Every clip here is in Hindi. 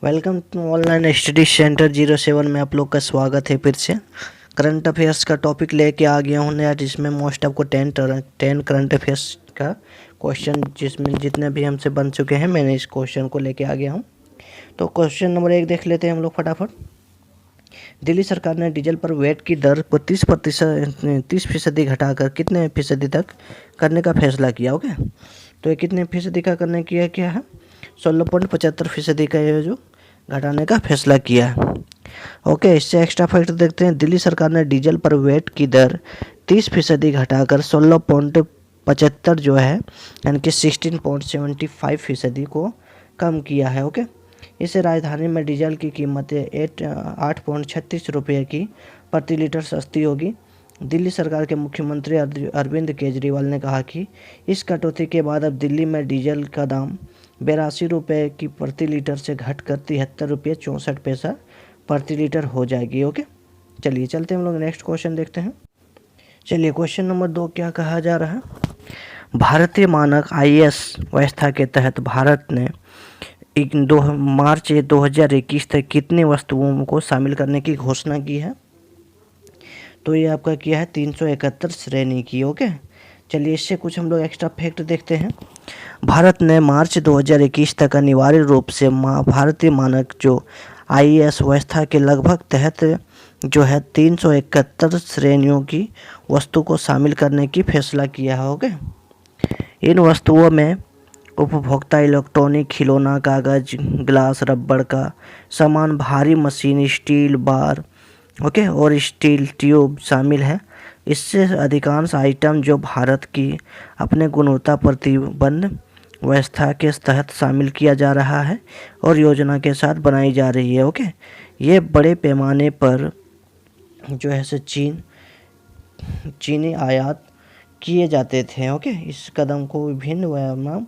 Welcome to online study centre 07 में आप लोग का स्वागत है। फिर से करंट अफेयर्स का टॉपिक लेके आ गया हूँ नया, जिसमें मोस्ट आपको 10 करंट अफेयर्स का क्वेश्चन जिसमें जितने भी हमसे बन चुके हैं मैंने इस क्वेश्चन को लेके आ गया हूँ। तो क्वेश्चन नंबर 1 देख लेते हैं हम लोग फटाफट। दिल्ली सरकार ने डीजल पर वैट की दर को 30% घटाकर कितने फीसदी तक करने का फैसला किया। ओके, तो ये कितने फीसदी का करने किया क्या है? 16.75% का ये जो घटाने का फैसला किया है। ओके, इससे एक्स्ट्रा फैक्ट देखते हैं। दिल्ली सरकार ने डीजल पर वैट की दर 30% घटाकर 16.75 जो है यानी कि 16.75% को कम किया है। ओके, इससे राजधानी में डीजल की कीमतें 8.36 रुपये की प्रति लीटर सस्ती होगी। दिल्ली सरकार के मुख्यमंत्री अरविंद केजरीवाल ने कहा कि इस कटौती के बाद अब दिल्ली में डीजल का दाम 82 रुपये की प्रति लीटर से घटकर 73 रुपये 64 पैसा प्रति लीटर हो जाएगी। ओके, चलिए चलते हैं हम लोग नेक्स्ट क्वेश्चन देखते हैं। चलिए क्वेश्चन नंबर 2 क्या कहा जा रहा है? भारतीय मानक IAS व्यवस्था के तहत भारत ने मार्च 2021 तक कितनी वस्तुओं को शामिल करने की घोषणा की है? तो ये आपका किया है 371 श्रेणी की। ओके, चलिए इससे कुछ हम लोग एक्स्ट्रा फैक्ट देखते हैं। भारत ने मार्च 2021 तक अनिवार्य रूप से भारतीय मानक जो IAS व्यवस्था के लगभग तहत जो है 371 श्रेणियों की वस्तु को शामिल करने की फैसला किया है। ओके, इन वस्तुओं में उपभोक्ता इलेक्ट्रॉनिक, खिलौना, कागज, ग्लास, रबड़ का सामान, भारी मशीन, स्टील बार ओके और स्टील ट्यूब शामिल है। इससे अधिकांश आइटम जो भारत की अपने गुणवत्ता प्रतिबंध व्यवस्था के तहत शामिल किया जा रहा है और योजना के साथ बनाई जा रही है। ओके, ये बड़े पैमाने पर जो है से चीनी आयात किए जाते थे। ओके, इस कदम को विभिन्न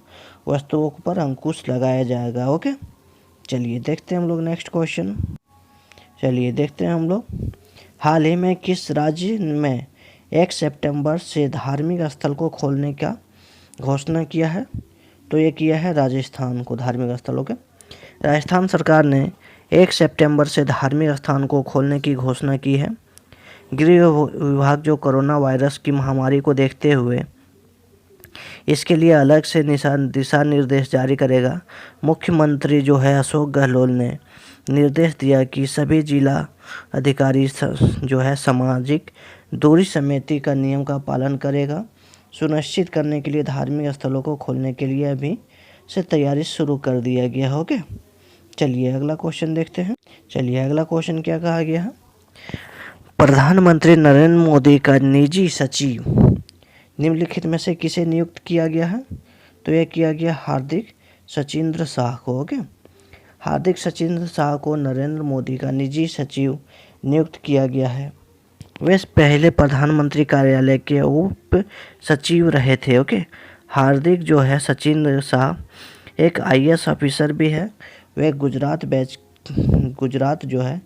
वस्तुओं पर अंकुश लगाया जाएगा। ओके, चलिए देखते हैं हम लोग नेक्स्ट क्वेश्चन। चलिए देखते हैं हम लोग, हाल ही में किस राज्य में 1 सितंबर से धार्मिक स्थल को खोलने का घोषणा किया है? तो ये किया है राजस्थान को धार्मिक स्थलों के। राजस्थान सरकार ने 1 सितंबर से धार्मिक स्थान को खोलने की घोषणा की है। गृह विभाग जो कोरोना वायरस की महामारी को देखते हुए इसके लिए अलग से दिशा निर्देश जारी करेगा। मुख्यमंत्री जो है अशोक गहलोत ने निर्देश दिया कि सभी जिला अधिकारी जो है सामाजिक दूरी समिति का नियम का पालन करेगा। सुनिश्चित करने के लिए धार्मिक स्थलों को खोलने के लिए अभी से तैयारी शुरू कर दिया गया है। ओके, चलिए अगला क्वेश्चन देखते हैं। चलिए अगला क्वेश्चन क्या कहा गया है? प्रधानमंत्री नरेंद्र मोदी का निजी सचिव निम्नलिखित में से किसे नियुक्त किया गया है? तो यह किया गया हार्दिक सचिंद्र शाह को। ओके, हार्दिक सचिंद्र शाह को नरेंद्र मोदी का निजी सचिव नियुक्त किया गया है। वे पहले प्रधानमंत्री कार्यालय के उप सचिव रहे थे। ओके, हार्दिक जो है सचिंद्र शाह एक IAS ऑफिसर भी है। वे गुजरात जो है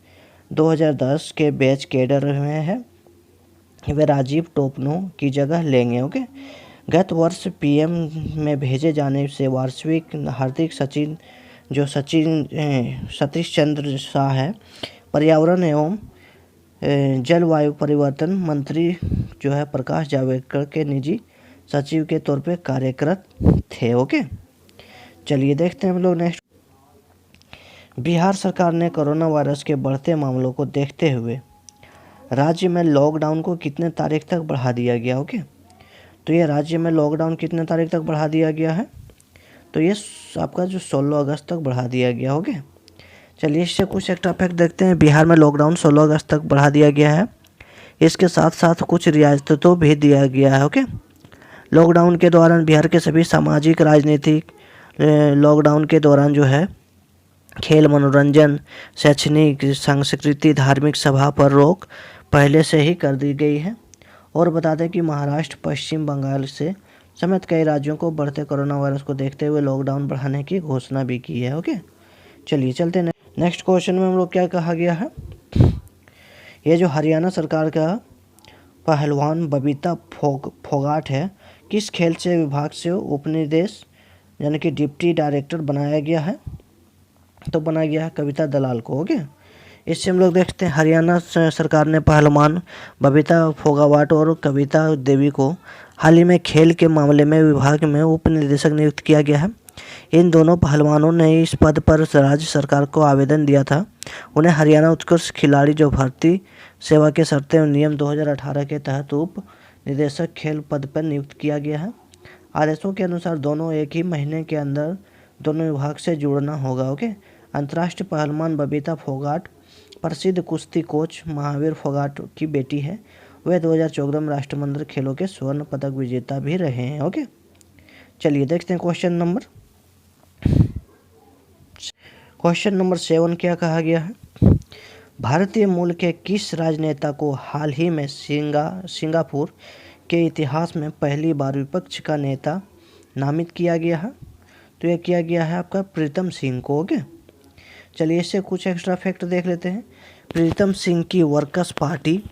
2010 के बैच कैडर में है। वे राजीव टोपनो की जगह लेंगे। ओके, गत वर्ष PM में भेजे जाने से वार्षिक हार्दिक सतीश चंद्र शाह है पर्यावरण एवं जलवायु परिवर्तन मंत्री जो है प्रकाश जावड़ेकर के निजी सचिव के तौर पे कार्यरत थे। ओके, चलिए देखते हैं हम लोग नेक्स्ट। बिहार सरकार ने कोरोना वायरस के बढ़ते मामलों को देखते हुए राज्य में लॉकडाउन को कितने तारीख तक बढ़ा दिया गया? ओके, तो ये राज्य में लॉकडाउन कितने तारीख तक बढ़ा दिया गया है? तो ये आपका जो 16 अगस्त तक बढ़ा दिया गया। ओके, चलिए इससे कुछ एक्स्ट्रा फैक्ट देखते हैं। बिहार में लॉकडाउन 16 अगस्त तक बढ़ा दिया गया है। इसके साथ साथ कुछ रियायतों भी दिया गया है। ओके, लॉकडाउन के दौरान बिहार के सभी सामाजिक राजनीतिक लॉकडाउन के दौरान जो है खेल, मनोरंजन, शैक्षणिक, सांस्कृतिक, धार्मिक सभा पर रोक पहले से ही कर दी गई है। और बता दें कि महाराष्ट्र, पश्चिम बंगाल से समेत कई राज्यों को बढ़ते कोरोना वायरस को देखते हुए लॉकडाउन बढ़ाने की घोषणा भी की है। ओके, चलिए चलते हैं नेक्स्ट क्वेश्चन में हम लोग क्या कहा गया है? ये जो हरियाणा सरकार का पहलवान बबीता फोगाट है किस खेल से विभाग से उपनिदेश यानी कि डिप्टी डायरेक्टर बनाया गया है? तो बना गया है कविता दलाल को। ओके, इससे हम लोग देखते हैं हरियाणा सरकार ने पहलवान बबीता फोगाट और कविता देवी को हाल ही में खेल के मामले में विभाग में उप निदेशक नियुक्त किया गया है। इन दोनों पहलवानों ने इस पद पर राज्य सरकार को आवेदन दिया था। उन्हें हरियाणा उत्कृष्ट खिलाड़ी जो भर्ती सेवा के शर्तें और नियम 2018 के तहत उप निदेशक खेल पद पर नियुक्त किया गया है। आदेशों के अनुसार दोनों एक ही महीने के अंदर दोनों विभाग से जुड़ना होगा। ओके, अंतर्राष्ट्रीय पहलवान बबीता फोगाट प्रसिद्ध कुश्ती कोच महावीर फोगाट की बेटी है। वे 2014 में राष्ट्रमंडल खेलों के स्वर्ण पदक विजेता भी रहे हैं। ओके, चलिए देखते हैं क्वेश्चन नंबर 7 क्या कहा गया है। भारतीय मूल के किस राजनेता को हाल ही में सिंगापुर के इतिहास में पहली बार विपक्ष का नेता नामित किया गया है? तो यह किया गया है आपका प्रीतम सिंह को। ओके, चलिए इससे कुछ एक्स्ट्रा फैक्ट देख लेते हैं। प्रीतम सिंह की वर्कर्स पार्टी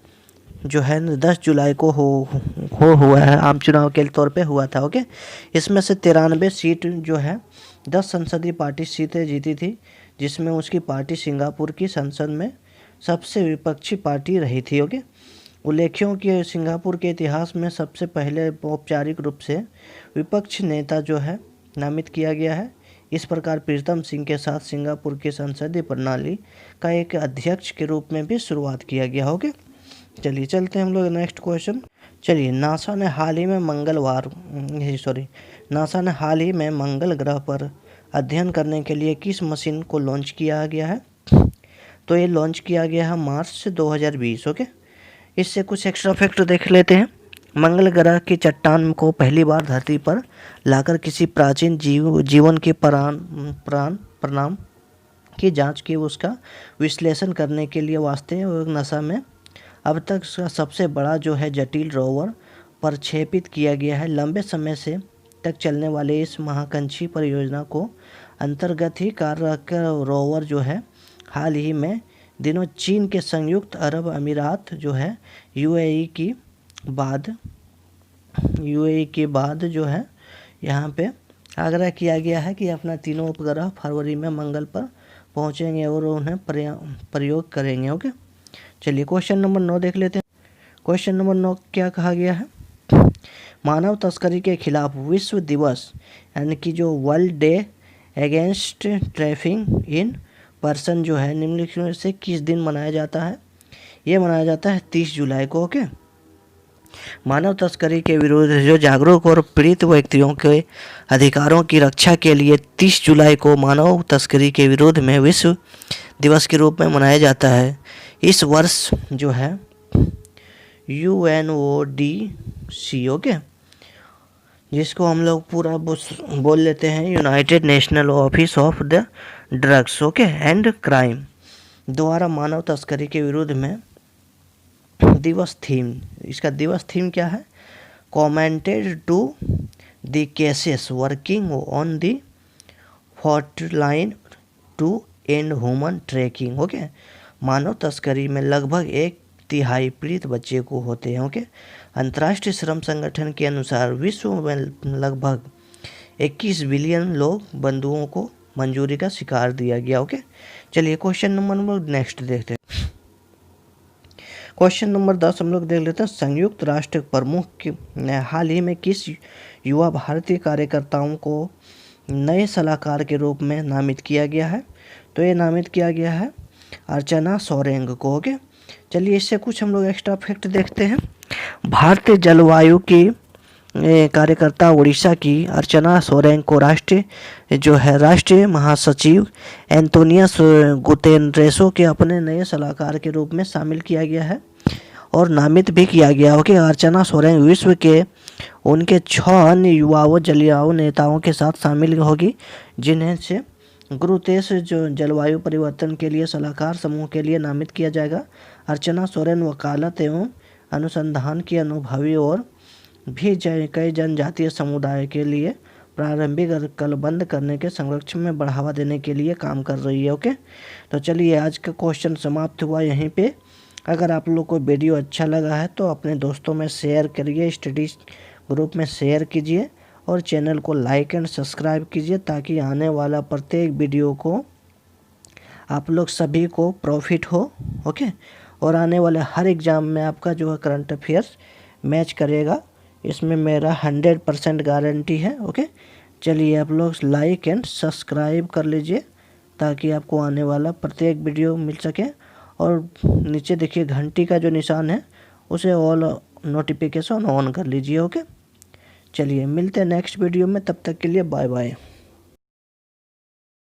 जो है 10 जुलाई को हुआ है, आम चुनाव के तौर पे हुआ था। ओके, इसमें से 93 सीट जो है 10 संसदीय पार्टी सीटें जीती थी, जिसमें उसकी पार्टी सिंगापुर की संसद में सबसे विपक्षी पार्टी रही थी। ओके, उल्लेख्यों कि सिंगापुर के इतिहास में सबसे पहले औपचारिक रूप से विपक्ष नेता जो है नामित किया गया है। इस प्रकार प्रीतम सिंह के साथ सिंगापुर की संसदीय प्रणाली का एक अध्यक्ष के रूप में भी शुरुआत किया गया। ओके, चलिए चलते हैं हम लोग नेक्स्ट क्वेश्चन। चलिए, नासा ने हाल ही में मंगल ग्रह पर अध्ययन करने के लिए किस मशीन को लॉन्च किया गया है? तो ये लॉन्च किया गया है मार्च 2020। ओके, इससे कुछ एक्स्ट्रा फैक्ट देख लेते हैं। मंगल ग्रह की चट्टान को पहली बार धरती पर लाकर किसी प्राचीन जीवन के परिणाम की जांच की, उसका विश्लेषण करने के लिए वास्ते नासा में अब तक का सबसे बड़ा जो है जटिल रोवर प्रक्षेपित किया गया है। लंबे समय से तक चलने वाले इस महाकांक्षी परियोजना को अंतर्गत ही कार्य कर रोवर जो है हाल ही में दिनों चीन के संयुक्त अरब अमीरात जो है यूएई के बाद जो है यहाँ पे आग्रह किया गया है कि अपना तीनों उपग्रह फरवरी में मंगल पर पहुँचेंगे और उन्हें प्रयोग करेंगे। ओके, चलिए क्वेश्चन नंबर 9 देख लेते हैं। क्वेश्चन नंबर 9 क्या कहा गया है? मानव तस्करी के खिलाफ विश्व दिवस यानी कि जो world day against trafficking in person जो है निम्नलिखित में से किस दिन मनाया जाता है? ये मनाया जाता है 30 जुलाई को। ओके, मानव तस्करी के विरुद्ध जो जागरूक और पीड़ित व्यक्तियों के अधिकारों की रक्षा के लिए 30 जुलाई को मानव तस्करी के विरोध में विश्व दिवस के रूप में मनाया जाता है। इस वर्ष जो है UNODC, ओके, जिसको हम लोग पूरा बोल लेते हैं United national office of the drugs okay and crime द्वारा मानव तस्करी के विरुद्ध में दिवस थीम, इसका दिवस थीम क्या है? Committed to the cases working on the frontline to end human trafficking. Okay, मानव तस्करी में लगभग 1/3 पीड़ित बच्चे को होते हैं। ओके, अंतर्राष्ट्रीय श्रम संगठन के अनुसार विश्व में लगभग 21 बिलियन लोग बंधुओं को मंजूरी का शिकार दिया गया। ओके, चलिए क्वेश्चन नंबर नेक्स्ट देखते हैं। क्वेश्चन नंबर 10 हम लोग देख लेते हैं। संयुक्त राष्ट्र प्रमुख ने हाल ही में किस युवा भारतीय कार्यकर्ताओं को नए सलाहकार के रूप में नामित किया गया है? तो ये नामित किया गया है अर्चना सोरेंग को। ओके, चलिए इससे कुछ हम लोग एक्स्ट्रा फैक्ट देखते हैं। भारतीय जलवायु की कार्यकर्ता उड़ीसा की अर्चना सोरेंग को राष्ट्रीय महासचिव एंटोनियस गुतेरेस के अपने नए सलाहकार के रूप में शामिल किया गया है और नामित भी किया गया हो कि अर्चना सोरेंग विश्व के उनके 6 अन्य युवाओं जलवायु नेताओं के साथ शामिल होगी, जिन्हें से गुरुतेश जो जलवायु परिवर्तन के लिए सलाहकार समूह के लिए नामित किया जाएगा। अर्चना सोरेन वकालत एवं अनुसंधान की अनुभवी और भी कई जनजातीय समुदाय के लिए प्रारंभिक कलबंद करने के संरक्षण में बढ़ावा देने के लिए काम कर रही है। ओके, तो चलिए आज का क्वेश्चन समाप्त हुआ यहीं पे। अगर आप लोग को वीडियो अच्छा लगा है तो अपने दोस्तों में शेयर करिए, स्टडी ग्रुप में शेयर कीजिए और चैनल को लाइक एंड सब्सक्राइब कीजिए ताकि आने वाला प्रत्येक वीडियो को आप लोग सभी को प्रॉफिट हो। ओके, और आने वाले हर एग्ज़ाम में आपका जो है करंट अफेयर्स मैच करेगा, इसमें मेरा 100% गारंटी है। ओके, चलिए आप लोग लाइक एंड सब्सक्राइब कर लीजिए ताकि आपको आने वाला प्रत्येक वीडियो मिल सके। और नीचे देखिए घंटी का जो निशान है उसे ऑल नोटिफिकेशन ऑन कर लीजिए। ओके, चलिए मिलते हैं नेक्स्ट वीडियो में, तब तक के लिए बाय बाय।